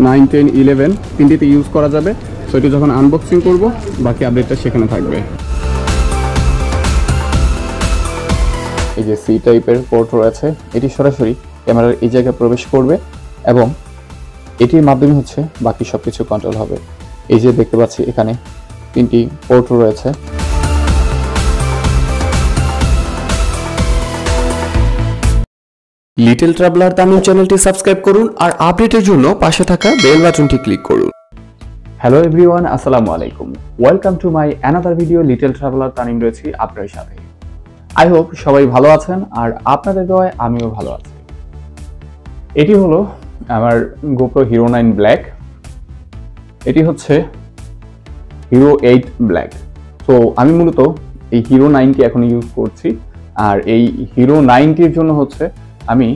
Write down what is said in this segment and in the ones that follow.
9, 10, 11 তিনটিতে use করা যাবে। So এটি যখন আনবক্সিং করব বাকি আপডেটটা সেখানে থাকবে। এই যে সি টাইপের পোর্ট রয়েছে, এটি সরাসরি ক্যামেরার এই জায়গায় প্রবেশ করবে এবং এটির মাধ্যমে হচ্ছে বাকি সব কিছু কন্ট্রোল হবে। এই যে দেখতে পাচ্ছি এখানে 3টি পোর্ট রয়েছে। লিটল ট্রাভেলার তামিম চ্যানেলটি সাবস্ক্রাইব করুন আর আপডেটের জন্য পাশে থাকা বেল বাটনটি ক্লিক করুন। হ্যালো এভরিওয়ান, আসসালামু আলাইকুম। Welcome to my another video. Little traveller Tamim রয়েছি আপনার সাথে। আই হোপ সবাই ভালো আছেন আর আপনাদের দয়ায় আমিও ভালো আছি। এটি হলো আমার গোপ্রো হিরো 9 ব্ল্যাক। এটি হচ্ছে হিরো 8 ব্ল্যাক। তো আমি মূলত এই হিরো 9টি এখন ইউজ করছি। আর এই হিরো 9টির জন্য হচ্ছে আমি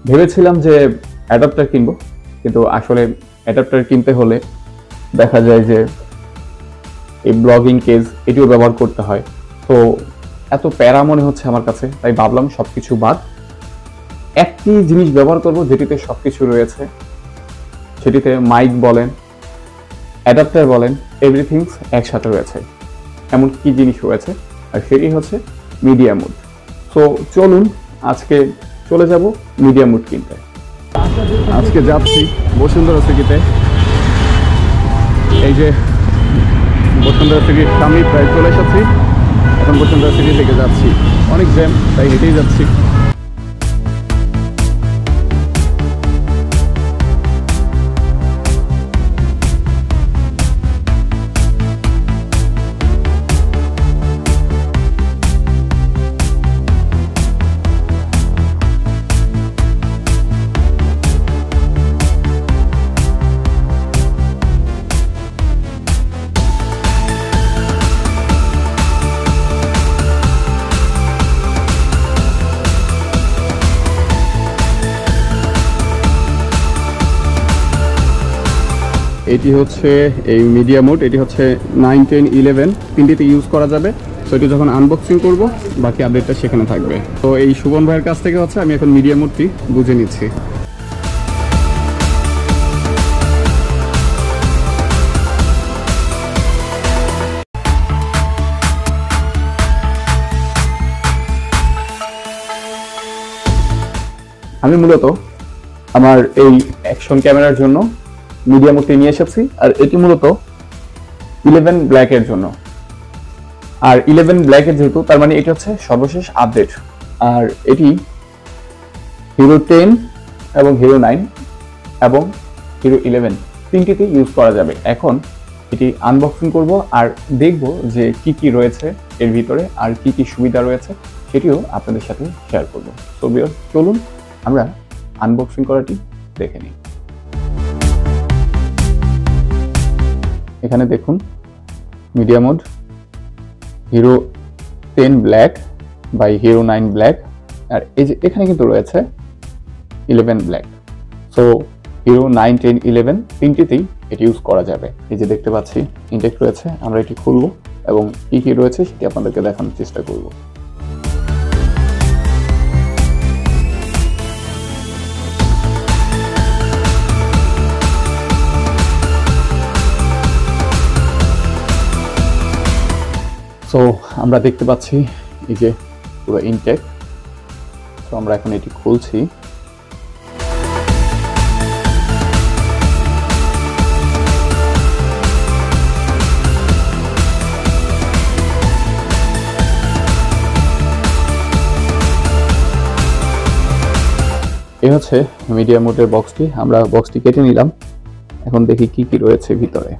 ভেবেছিলাম যে অ্যাডাপ্টার কিনবো, কিন্তু আসলে অ্যাডাপ্টার কিনতে হলে দেখা যায় যে এই ব্লগিং কেজ এটিও ব্যবহার করতে হয়। তো এত প্যারা মনে হচ্ছে আমার কাছে, তাই ভাবলাম সবকিছু বাদ একটি জিনিস ব্যবহার করব যেটিতে সবকিছু রয়েছে। সেটিতে মাইক বলেন, অ্যাডাপ্টার বলেন, এভরিথিংস একসাথে রয়েছে। এমন কি জিনিস রয়েছে, আর সেটি হচ্ছে মিডিয়া মুড। সো চলুন আজকে চলে যাব মিডিয়া মুড কিনতে। আজকে যাচ্ছি বসুন্ধরা সিটিতে। এই যে বসুন্ধরা সিটির সামনে প্রায় চলে এসেছি। এখন বসুন্ধরা সিটি থেকে যাচ্ছি, অনেক জ্যাম, তাই হেঁটেই যাচ্ছি। এটি হচ্ছে এই মিডিয়া মোড। এটি হচ্ছে 9, 10, 11 তিনটিতে ইউজ করা যাবে। তো এটি যখন আনবক্সিং করব বাকি আপডেটটা সেখানে থাকবে। তো এই সুবন ভাইয়ের কাছ থেকে হচ্ছে আমি এখন মিডিয়া মোডটি বুঝে নিচ্ছি। আমি মূলত আমার এই অ্যাকশন ক্যামেরার জন্য মিডিয়া মোডটি নিয়ে এসেছি, আর এটি মূলত 11 ব্ল্যাকের জন্য। আর 11 ব্ল্যাকের যেহেতু, তার মানে এটি হচ্ছে সর্বশেষ আপডেট। আর এটি হিরো 10 এবং হিরো 9 এবং হিরো 11 তিনটিতে ইউজ করা যাবে। এখন এটি আনবক্সিং করব আর দেখব যে কি কি রয়েছে এর ভিতরে আর কি কি সুবিধা রয়েছে, সেটিও আপনাদের সাথে শেয়ার করব। সো ভিউয়ার্স, চলুন আমরা আনবক্সিং করাটি দেখে নিই। এখানে দেখুন Media Mod Hero 10 Black by Hero 9 Black. আর এই যে এখানে কিন্তু রয়েছে 11 ব্ল্যাক। সো হিরো 9, 10, 11 তিনটিতেই এটি ইউজ করা যাবে। এই যে দেখতে পাচ্ছি ইনটেক রয়েছে, আমরা এটি খুলব এবং কি কি রয়েছে সেটি আপনাদেরকে দেখানোর চেষ্টা করব। সো আমরা দেখতে পাচ্ছি এই যে পুরো ইনটেক। তো আমরা এখন এটি খুলছি। এই হচ্ছে মিডিয়া মোডের বক্সটি। আমরা বক্সটি কেটে নিলাম, এখন দেখি কি কি রয়েছে ভিতরে।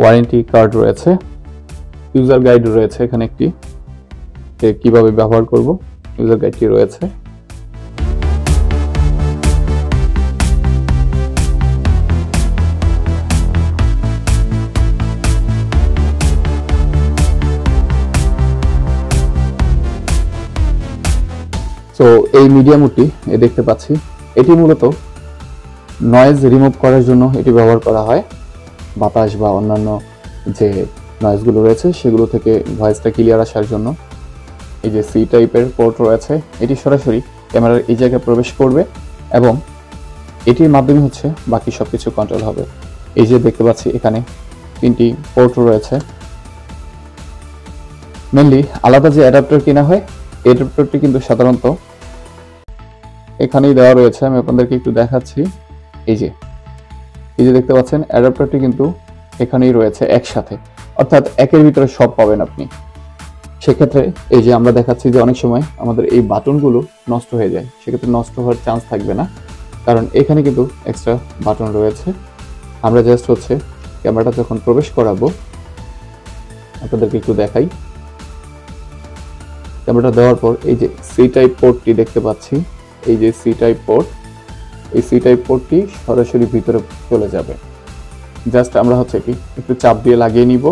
ওয়ারেন্টি কার্ড রয়েছে, ইউজার গাইড রয়েছে, এখানে একটি কিভাবে ব্যবহার করব ইউজার গাইডটি রয়েছে। তো এই মিডিয়া মোডটি দেখতে পাচ্ছি, এটি মূলত নয়েজ রিমুভ করার জন্য এটি ব্যবহার করা হয়। বাতাস বা অন্যান্য যে নয়েজগুলো রয়েছে সেগুলো থেকে ভয়েসটা ক্লিয়ার আসার জন্য এই যে সি টাইপের পোর্ট রয়েছে, এটি সরাসরি ক্যামেরার এই জায়গায় প্রবেশ করবে এবং এটির মাধ্যমে হচ্ছে বাকি সবকিছু কন্ট্রোল হবে। এই যে দেখতে পাচ্ছি এখানে 3টি পোর্ট রয়েছে। মেনলি আলাদা যে অ্যাডাপ্টার কিনা হয়, এই অ্যাডাপ্টারটি কিন্তু সাধারণত এখানেই দেওয়া রয়েছে। আমি আপনাদেরকে একটু দেখাচ্ছি। এই যে দেখতে পাচ্ছেন অ্যাডাপ্টারটি কিন্তু এখানেই রয়েছে একসাথে, অর্থাৎ একের ভিতরে সব পাবেন আপনি। সেক্ষেত্রে এই যে আমরা দেখাচ্ছি যে অনেক সময় আমাদের এই বাটনগুলো নষ্ট হয়ে যায়, সেক্ষেত্রে নষ্ট হওয়ার চান্স থাকবে না, কারণ এখানে কিন্তু এক্সট্রা বাটন রয়েছে। আমরা জাস্ট হচ্ছে ক্যামেরাটা যখন প্রবেশ করাবো, আপনাদেরকে একটু দেখাই। ক্যামেরাটা দেওয়ার পর এই যে সি টাইপ পোর্টটি দেখতে পাচ্ছি, এই যে সি টাইপ পোর্ট, এই সি টাইপ পোর্টটি সরাসরি ভিতরে চলে যাবে। জাস্ট আমরা হচ্ছে কি একটু চাপ দিয়ে লাগিয়ে নিব,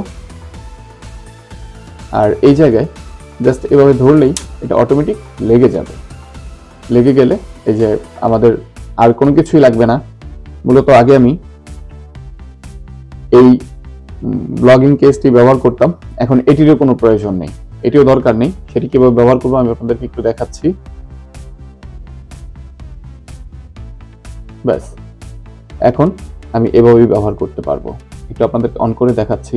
আর এই জায়গায় জাস্ট এভাবে ধরলেই এটা অটোমেটিক লেগে যাবে। লেগে গেলে এই যে আমাদের আর কোনো কিছুই লাগবে না। মূলত আগে আমি এই ব্লগিং কেসটি ব্যবহার করতাম, এখন এটিরও কোনো প্রয়োজন নেই, এটিও দরকার নেই। সেটি কিভাবে ব্যবহার করবো আমি আপনাদেরকে একটু দেখাচ্ছি। ব্যাস, এখন আমি এভাবেই ব্যবহার করতে পারবো। একটু আপনাদেরকে অন করে দেখাচ্ছি।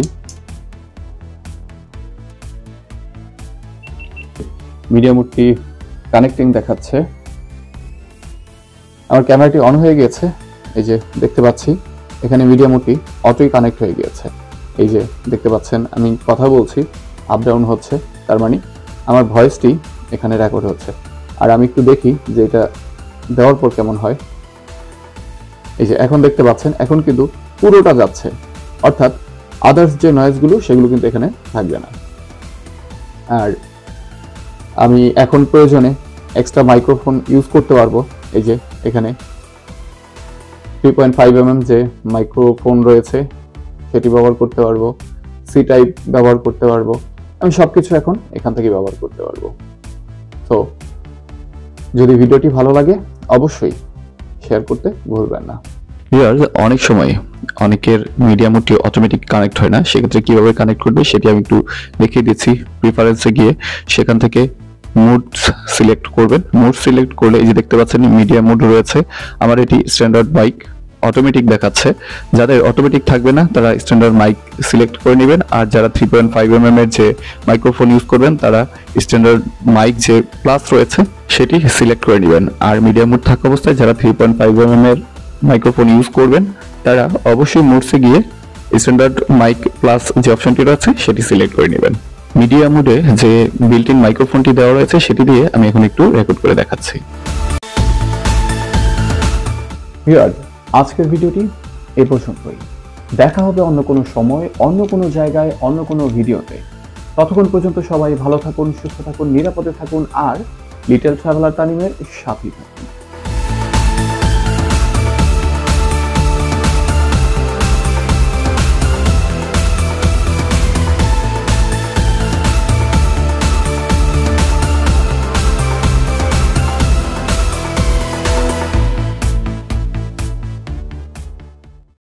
মিডিয়া মোডটি কানেক্টিং দেখাচ্ছে। আমার ক্যামেরাটি অন হয়ে গিয়েছে, এই যে দেখতে পাচ্ছি এখানে মিডিয়া মোডটি অটোই কানেক্ট হয়ে গিয়েছে। এই যে দেখতে পাচ্ছেন আমি কথা বলছি, আপ ডাউন হচ্ছে, তার মানে আমার ভয়েসটি এখানে রেকর্ড হচ্ছে। আর আমি একটু দেখি যে এটা দেওয়ার পর কেমন হয়। এই যে এখন দেখতে পাচ্ছেন এখন কিন্তু পুরোটা যাচ্ছে, অর্থাৎ আদার্স যে নয়েজগুলো সেগুলো কিন্তু এখানে থাকবে না। আর আমি এখন প্রয়োজনে এক্সট্রা মাইক্রোফোন ইউজ করতে পারবো। এই যে এখানে 3.5 mm যে মাইক্রোফোন রয়েছে সেটি ব্যবহার করতে পারবো, সি টাইপ ব্যবহার করতে পারবো, আমি সবকিছু এখন এখান থেকে ব্যবহার করতে পারবো। তো যদি ভিডিওটি ভালো লাগে অবশ্যই শেয়ার করতে ভুলবেন না। অনেক সময় অনেকের মিডিয়া মোডটি অটোমেটিক কানেক্ট হয় না, সেক্ষেত্রে কিভাবে কানেক্ট করবে সেটি আমি একটু দেখিয়ে দিচ্ছি। প্রিফারেন্সে গিয়ে সেখান থেকে মোড সিলেক্ট করবেন। মোড সিলেক্ট করলে এই যে দেখতে পাচ্ছেন মিডিয়া মোড রয়েছে। আমার এটি স্ট্যান্ডার্ড মাইক অটোমেটিক দেখাচ্ছে। যাদের অটোমেটিক থাকবে না তারা স্ট্যান্ডার্ড মাইক সিলেক্ট করে নেবেন, আর যারা 3.5 mm এর যে মাইক্রোফোন ইউজ করবেন তারা স্ট্যান্ডার্ড মাইক যে প্লাস রয়েছে সেটি সিলেক্ট করে নেবেন। আর মিডিয়া মোড থাকা অবস্থায় যারা 3.5 mm এর মাইক্রোফোন ইউজ করবেন তারা অবশ্যই মোডসে গিয়ে স্ট্যান্ডার্ড মাইক প্লাস যে অপশনটি রয়েছে সেটি সিলেক্ট করে নেবেন। মিডিয়া মোডে যে বিল্ট ইন মাইক্রোফোনটি দেওয়া রয়েছে সেটি দিয়ে আমি এখন একটু রেকর্ড করে দেখাচ্ছি। ভিউয়ার্স, আজকের ভিডিওটি এই পর্যন্তই। দেখা হবে অন্য কোনো সময়, অন্য কোনো জায়গায়, অন্য কোনো ভিডিওতে। ততক্ষণ পর্যন্ত সবাই ভালো থাকুন, সুস্থ থাকুন, নিরাপদে থাকুন আর লিটল ট্রাভেলার তানিমের সাথেই থাকুন।